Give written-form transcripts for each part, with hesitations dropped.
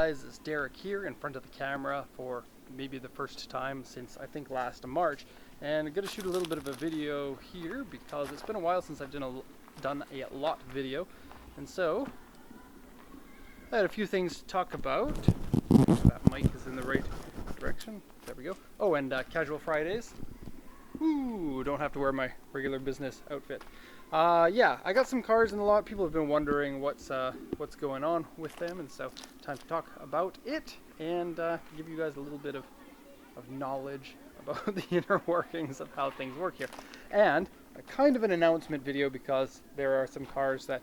Guys, it's Derek here in front of the camera for maybe the first time since I think last March, and I'm going to shoot a little bit of a video here because it's been a while since I've done a lot video, and so I had a few things to talk about. That mic is in the right direction. There we go. Oh, and casual Fridays. Ooh, don't have to wear my regular business outfit. Yeah, I got some cars in the lot. People have been wondering what's going on with them, and so time to talk about it and give you guys a little bit of knowledge about the inner workings of how things work here. And a kind of an announcement video because there are some cars that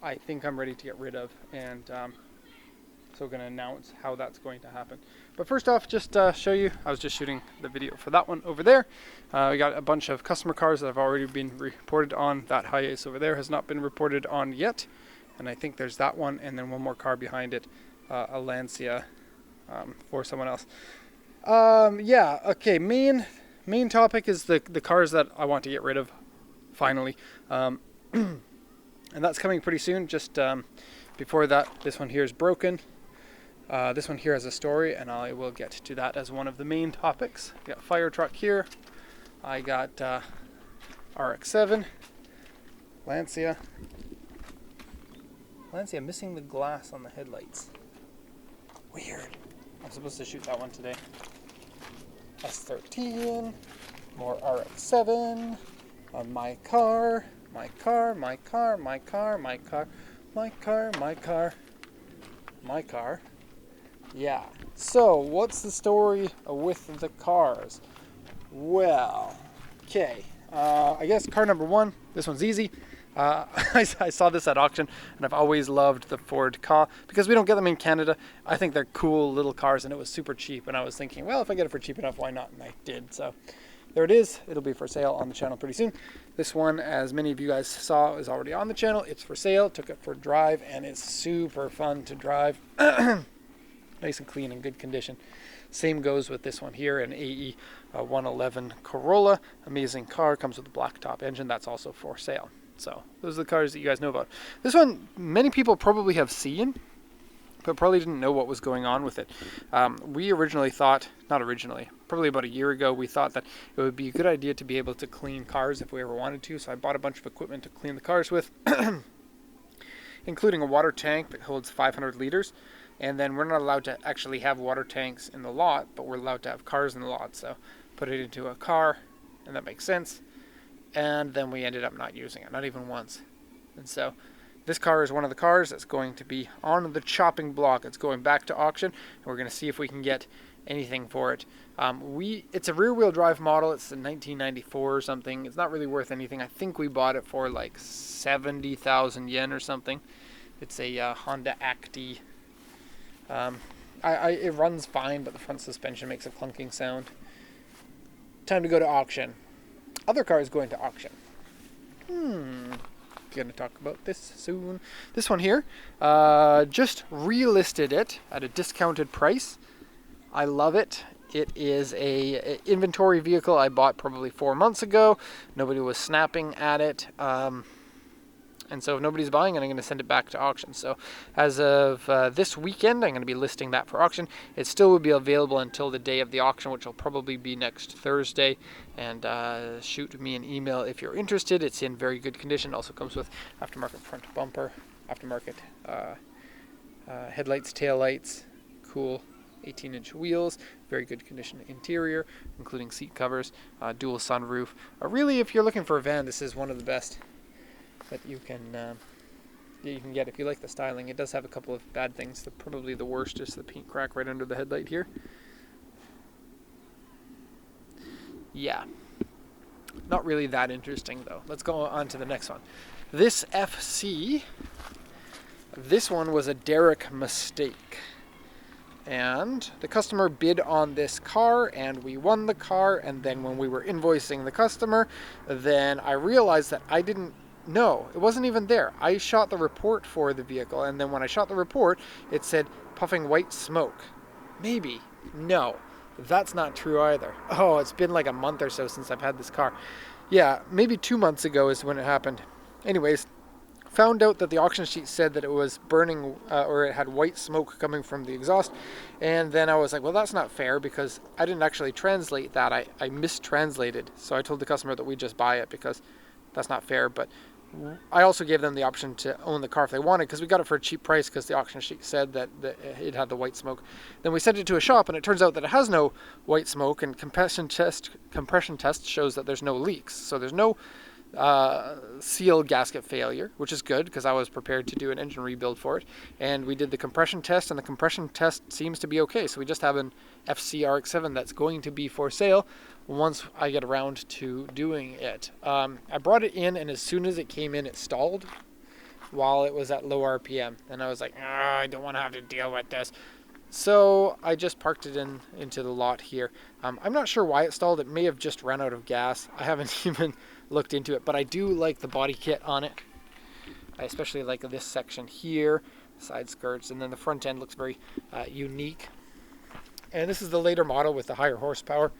I think I'm ready to get rid of, and so I'm going to announce how that's going to happen. But first off, just show you, I was just shooting the video for that one over there. We got a bunch of customer cars that have already been reported on. That Hiace over there has not been reported on yet. And I think there's that one, and then one more car behind it, a Lancia for someone else. Yeah, okay, main topic is the cars that I want to get rid of, finally. And that's coming pretty soon. Just before that, this one here is broken. This one here has a story, and I will get to that as one of the main topics. I got fire truck here. I got RX-7, Lancia missing the glass on the headlights. Weird. I'm supposed to shoot that one today. S13, more RX-7, my car. Yeah, so what's the story with the cars? Well, okay, I guess car number one, this one's easy. I saw this at auction, and I've always loved the Ford Ka because we don't get them in Canada. I think they're cool little cars, and it was super cheap, and I was thinking, well, if I get it for cheap enough, why not? And I did, so there it is. It'll be for sale on the channel pretty soon. This one, as many of you guys saw, is already on the channel. It's for sale. Took it for a drive, and it's super fun to drive. Nice and clean and good condition. Same goes with this one here, an AE 111 Corolla. Amazing car, comes with a black top engine. That's also for sale. So those are the cars that you guys know about. This one, many people probably have seen, but probably didn't know what was going on with it. We originally thought, not originally, probably about a year ago, we thought that it would be a good idea to be able to clean cars if we ever wanted to. So I bought a bunch of equipment to clean the cars with, including a water tank that holds 500 liters. And then we're not allowed to actually have water tanks in the lot, but we're allowed to have cars in the lot. So put it into a car, and that makes sense. And then we ended up not using it, not even once. And so this car is one of the cars that's going to be on the chopping block. It's going back to auction, and we're going to see if we can get anything for it. It's a rear-wheel drive model. It's a 1994 or something. It's not really worth anything. I think we bought it for like 70,000 yen or something. It's a Honda Acti. It runs fine, but the front suspension makes a clunking sound. Time to go to auction. Other cars going to auction. Going to talk about this soon. This one here, just relisted it at a discounted price. I love it. It is a inventory vehicle I bought probably 4 months ago. Nobody was snapping at it. And so if nobody's buying it, I'm going to send it back to auction. So as of this weekend, I'm going to be listing that for auction. It still will be available until the day of the auction, which will probably be next Thursday. And shoot me an email if you're interested. It's in very good condition. Also comes with aftermarket front bumper, aftermarket headlights, taillights, cool 18-inch wheels, very good condition interior, including seat covers, dual sunroof. Really, if you're looking for a van, this is one of the best that you can get if you like the styling. It does have a couple of bad things. Probably the worst is the paint crack right under the headlight here. Yeah, not really that interesting though. Let's go on to the next one. This FC, this one was a Derek mistake. And the customer bid on this car, and we won the car, and then when we were invoicing the customer, then I realized that I didn't. No, it wasn't even there. I shot the report for the vehicle, and then when I shot the report, it said puffing white smoke. Maybe. No, that's not true either. Oh, it's been like a month or so since I've had this car. Yeah, maybe 2 months ago is when it happened. Anyways, found out that the auction sheet said that it was burning, or it had white smoke coming from the exhaust. And then I was like, well, that's not fair, because I didn't actually translate that. I mistranslated. So I told the customer that we just buy it, because that's not fair. But I also gave them the option to own the car if they wanted, because we got it for a cheap price because the auction sheet said that it had the white smoke. Then we sent it to a shop, and it turns out that it has no white smoke, and compression test shows that there's no leaks. So there's no seal gasket failure, which is good, because I was prepared to do an engine rebuild for it. And we did the compression test, and the compression test seems to be okay. So we just have an FC RX-7 that's going to be for sale once I get around to doing it. I brought it in, and as soon as it came in, it stalled while it was at low RPM. And I was like, I don't want to have to deal with this. So I just parked it into the lot here. I'm not sure why it stalled. It may have just run out of gas. I haven't even looked into it, but I do like the body kit on it. I especially like this section here, side skirts, and then the front end looks very unique. And this is the later model with the higher horsepower.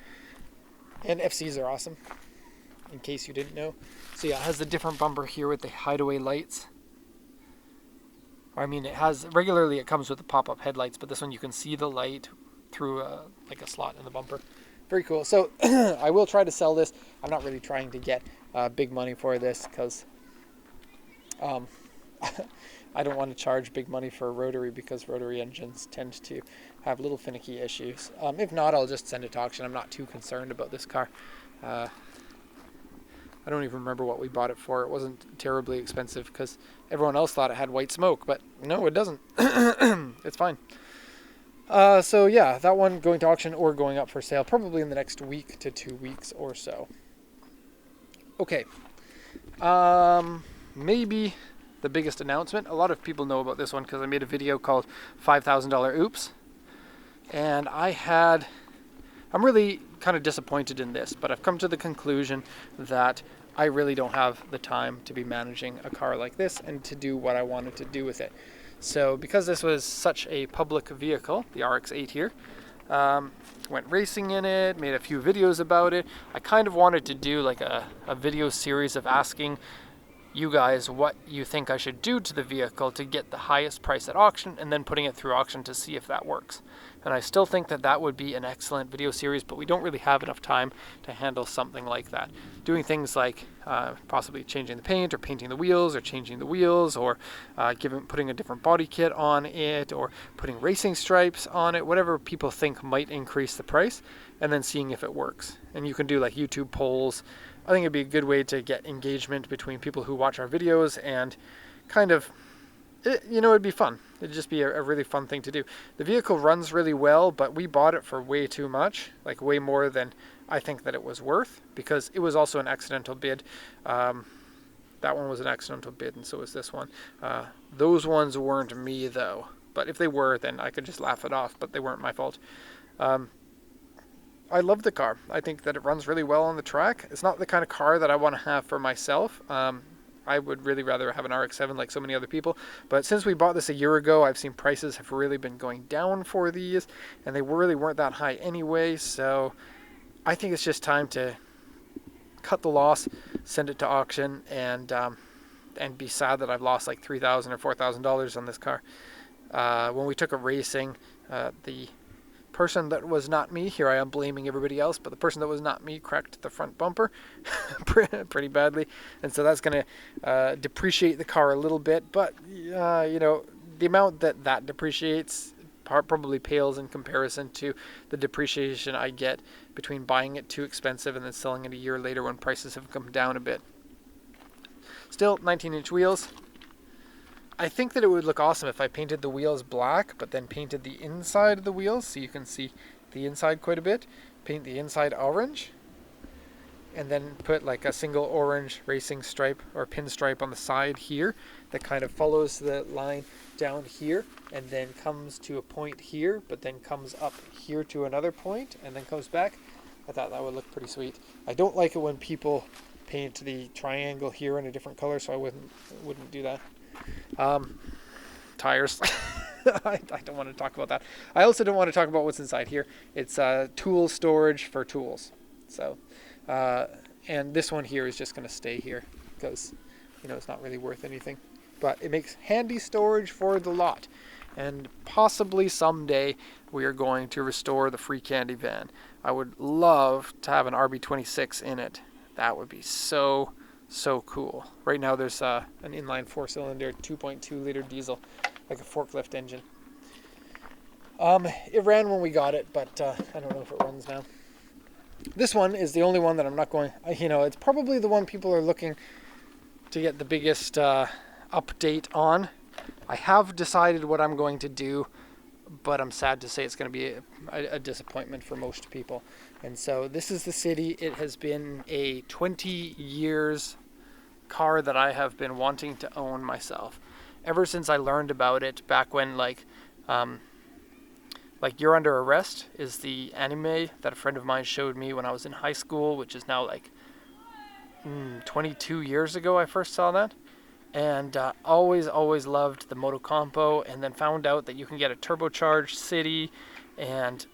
And FCs are awesome, in case you didn't know. So yeah, it has the different bumper here with the hideaway lights. I mean, it comes with the pop-up headlights, but this one you can see the light through like a slot in the bumper. Very cool. So I will try to sell this. I'm not really trying to get big money for this, because I don't want to charge big money for a rotary, because rotary engines tend to have little finicky issues. If not, I'll just send it to auction. I'm not too concerned about this car. I don't even remember what we bought it for. It wasn't terribly expensive, because everyone else thought it had white smoke, but no, it doesn't. It's fine. So yeah, that one going to auction or going up for sale probably in the next week to 2 weeks or so. Okay. Maybe the biggest announcement. A lot of people know about this one because I made a video called $5,000 Oops. And I'm really kind of disappointed in this, but I've come to the conclusion that I really don't have the time to be managing a car like this and to do what I wanted to do with it. So because this was such a public vehicle, the RX-8 here, went racing in it, made a few videos about it. I kind of wanted to do like a video series of asking you guys what you think I should do to the vehicle to get the highest price at auction, and then putting it through auction to see if that works. And I still think that that would be an excellent video series, but we don't really have enough time to handle something like that. Doing things like possibly changing the paint, or painting the wheels, or changing the wheels, or putting a different body kit on it, or putting racing stripes on it, whatever people think might increase the price, and then seeing if it works. And you can do like YouTube polls. I think it'd be a good way to get engagement between people who watch our videos, and kind of, it'd be fun. It'd just be a really fun thing to do. The vehicle runs really well, but we bought it for way too much, like way more than I think that it was worth, because it was also an accidental bid. That one was an accidental bid, and so was this one. Those ones weren't me, though. But if they were, then I could just laugh it off, but they weren't my fault. I love the car. I think that it runs really well on the track. It's not the kind of car that I want to have for myself. I would really rather have an RX-7 like so many other people. But since we bought this a year ago, I've seen prices have really been going down for these, and they really weren't that high anyway. So I think it's just time to cut the loss, send it to auction, and be sad that I've lost like $3,000 or $4,000 on this car. When we took it racing, the person that was not me, here I am blaming everybody else, but the person that was not me cracked the front bumper pretty badly, and so that's going to depreciate the car a little bit, but the amount that depreciates probably pales in comparison to the depreciation I get between buying it too expensive and then selling it a year later when prices have come down a bit. Still, 19-inch wheels. I think that it would look awesome if I painted the wheels black, but then painted the inside of the wheels so you can see the inside quite a bit. Paint the inside orange, and then put like a single orange racing stripe or pinstripe on the side here that kind of follows the line down here and then comes to a point here, but then comes up here to another point and then comes back. I thought that would look pretty sweet. I don't like it when people paint the triangle here in a different color, so I wouldn't do that. Tires. I don't want to talk about that. I also don't want to talk about what's inside here. It's tool storage for tools. So, and this one here is just going to stay here because, it's not really worth anything. but it makes handy storage for the lot. And possibly someday we are going to restore the Free Candy van. I would love to have an RB26 in it. That would be so cool. Right now there's an inline 4-cylinder 2.2 liter diesel, like a forklift engine. It ran when we got it, but I don't know if it runs now. This one is the only one that I'm not going, it's probably the one people are looking to get the biggest update on. I have decided what I'm going to do, but I'm sad to say it's going to be a disappointment for most people. And so this is the City. It has been a 20 years car that I have been wanting to own myself. Ever since I learned about it back when like You're Under Arrest is the anime that a friend of mine showed me when I was in high school, which is now like 22 years ago I first saw that. And always loved the Motocompo, and then found out that you can get a turbocharged City and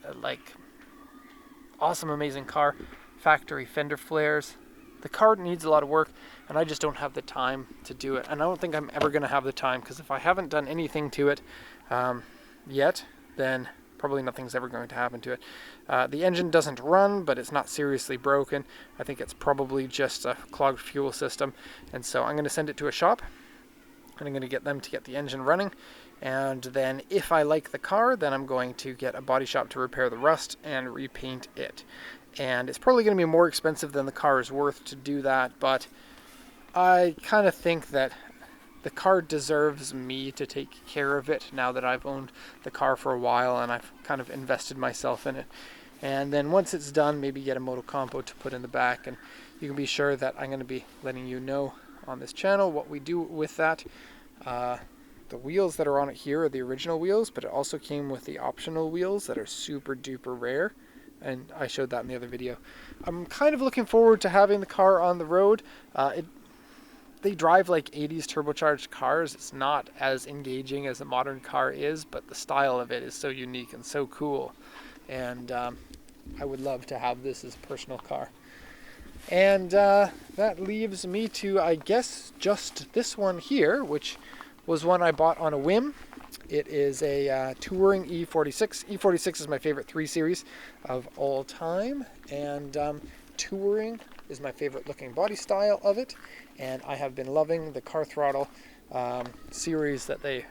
awesome, amazing car, factory fender flares. The car needs a lot of work, and I just don't have the time to do it. And I don't think I'm ever going to have the time, because if I haven't done anything to it yet, then probably nothing's ever going to happen to it. The engine doesn't run, but it's not seriously broken. I think it's probably just a clogged fuel system. And so I'm going to send it to a shop, and I'm going to get them to get the engine running. And then if I like the car, then I'm going to get a body shop to repair the rust and repaint it. And it's probably going to be more expensive than the car is worth to do that, but I kind of think that the car deserves me to take care of it now that I've owned the car for a while and I've kind of invested myself in it. And then once it's done, maybe get a Motocompo to put in the back, and you can be sure that I'm going to be letting you know on this channel what we do with that. The wheels that are on it here are the original wheels, but it also came with the optional wheels that are super duper rare, and I showed that in the other video. I'm kind of looking forward to having the car on the road. They drive like 80s turbocharged cars. It's not as engaging as a modern car is, but the style of it is so unique and so cool. And I would love to have this as a personal car. And that leaves me to, I guess, just this one here, which was one I bought on a whim. It is a Touring E46. E46 is my favorite 3 Series of all time, and Touring is my favorite looking body style of it. And I have been loving the Car Throttle series that they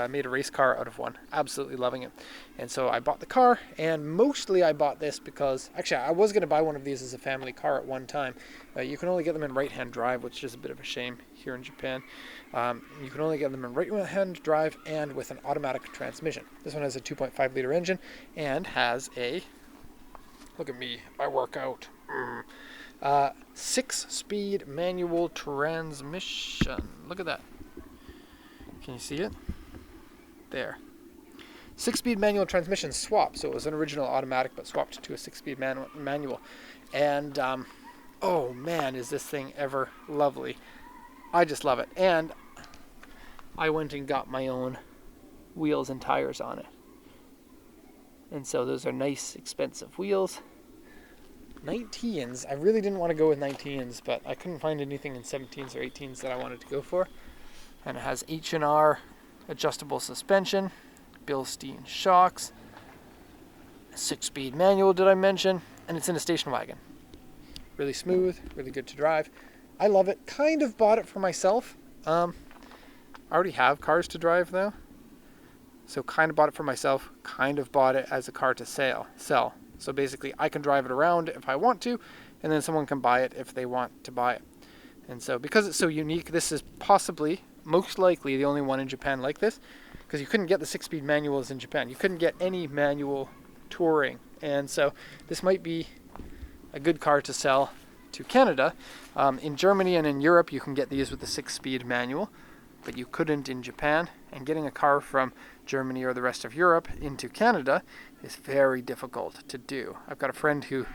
made a race car out of one. Absolutely loving it. And so I bought the car, and mostly I bought this because, actually I was going to buy one of these as a family car at one time. You can only get them in right-hand drive, which is a bit of a shame here in Japan. You can only get them in right-hand drive and with an automatic transmission. This one has a 2.5 liter engine and has a, look at me, I work out. 6-speed manual transmission. Look at that. Can you see it? There. 6-speed manual transmission swap. So it was an original automatic, but swapped to a 6-speed manual. And oh man, is this thing ever lovely. I just love it. And I went and got my own wheels and tires on it. And so those are nice, expensive wheels. 19s. I really didn't want to go with 19s, but I couldn't find anything in 17s or 18s that I wanted to go for. And it has H&R adjustable suspension, Bilstein shocks, 6-speed manual, did I mention? And it's in a station wagon. Really smooth, really good to drive. I love it. Kind of bought it for myself. I already have cars to drive though. So kind of bought it for myself, kind of bought it as a car to sell. So basically I can drive it around if I want to, and then someone can buy it if they want to buy it. And so because it's so unique, this is possibly, most likely, the only one in Japan like this, because you couldn't get the 6-speed manuals in Japan. You couldn't get any manual touring. And so this might be a good car to sell to Canada. In Germany and in Europe, you can get these with the 6-speed manual, but you couldn't in Japan. And getting a car from Germany or the rest of Europe into Canada is very difficult to do. I've got a friend who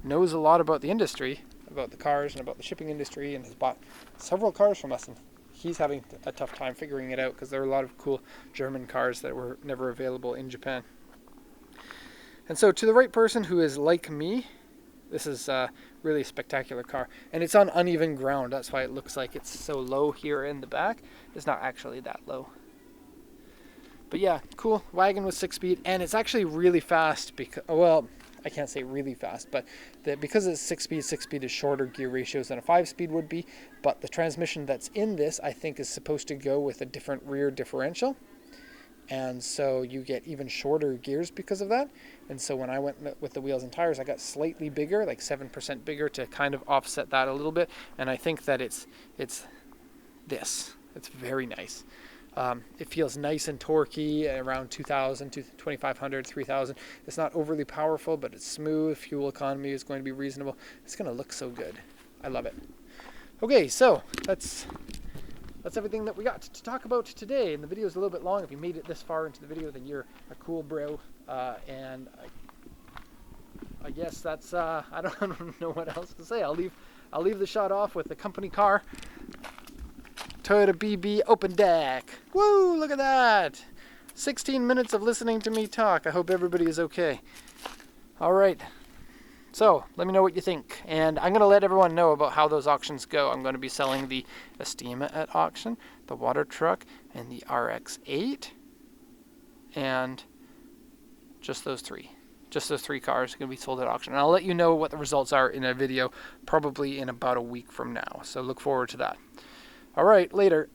knows a lot about the industry, about the cars and about the shipping industry, and has bought several cars from us, and he's having a tough time figuring it out because there are a lot of cool German cars that were never available in Japan. And so to the right person who is like me, this is really spectacular car. And it's on uneven ground. That's why it looks like it's so low here in the back. It's not actually that low. But yeah, cool wagon with 6-speed, and it's actually really fast because, well, I can't say really fast, but because it's 6-speed is shorter gear ratios than a 5-speed would be. But the transmission that's in this, I think, is supposed to go with a different rear differential. And so you get even shorter gears because of that. And so when I went with the wheels and tires, I got slightly bigger, like 7% bigger, to kind of offset that a little bit. And I think that it's this. It's very nice. It feels nice and torquey around 2,000 to 2,500, 3,000. It's not overly powerful, but it's smooth. Fuel economy is going to be reasonable. It's going to look so good. I love it. Okay, so that's everything that we got to talk about today. And the video is a little bit long. If you made it this far into the video, then you're a cool bro. And I guess that's I don't know what else to say. I'll leave the shot off with the company car. Toyota BB open deck. Woo, look at that. 16 minutes of listening to me talk. I hope everybody is okay. All right. So let me know what you think. And I'm going to let everyone know about how those auctions go. I'm going to be selling the Estima at auction, the water truck, and the RX-8. And just those three. Just those 3 cars are going to be sold at auction. And I'll let you know what the results are in a video probably in about a week from now. So look forward to that. All right, later.